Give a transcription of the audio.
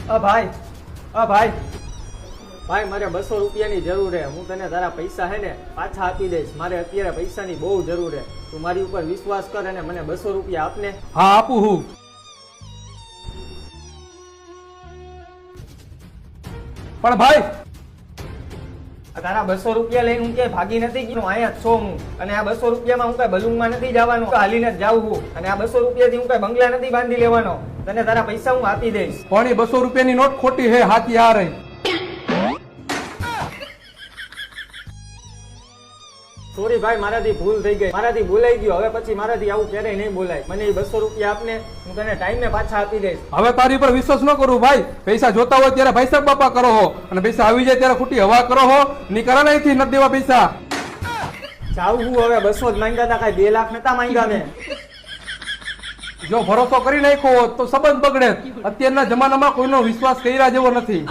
ભાઈ ભાઈ મારે 200 રૂપિયાની જરૂર છે. હું તને તારા પૈસા હે ને પાછા આપી દઈશ. મારે અત્યારે પૈસાની બહુ જરૂર છે. તું મારી ઉપર વિશ્વાસ કર અને મને 200 રૂપિયા આપને. હા આપું હું. પણ ભાઈ તારા 200 રૂપિયા લઈને હું ક્યાંય ભાગી નથી ગયો. અહીંયા જ છો હું. અને આ 200 રૂપિયામાં હું કઈ બલૂનમાં નથી જવાનું, હાલીને જ જાઉં છું. અને આ 200 રૂપિયાથી હું કઈ બંગલા નથી બાંધી લેવાનો. તને તારા પૈસા હું આપી દઈશ. પણ એ 200 રૂપિયાની નોટ ખોટી હે, હાથી આ રહી. સોરી ભાઈ, મારાથી ભૂલ થઈ ગઈ. મારાથી ભૂલાઈ ગયો. હવે પછી મારાથી આવું ક્યારેય નહીં બોલાય. મને એ 200 રૂપિયા આપને. હું તને ટાઈમે પાછા આપી દઈશ. હવે તારી પર વિશ્વાસ ન કરું ભાઈ. પૈસા જોતા હોય ત્યારે ભાઈ સાહેબ બાપા કરો હો, અને પૈસા આવી જાય ત્યારે ખોટી હવા કરો હો. નીકળા અહીંથી નથી દેવા પૈસા. જાઉં હું હવે. 200 જ માંગ્યા હતા, કઈ 2 લાખ નતા માંગ્યા મેં. જો ભરોસો કરી નાખ્યો હોત તો સંબંધ બગડે. અત્યારના જમાનામાં કોઈનો વિશ્વાસ કર્યા જેવો નથી.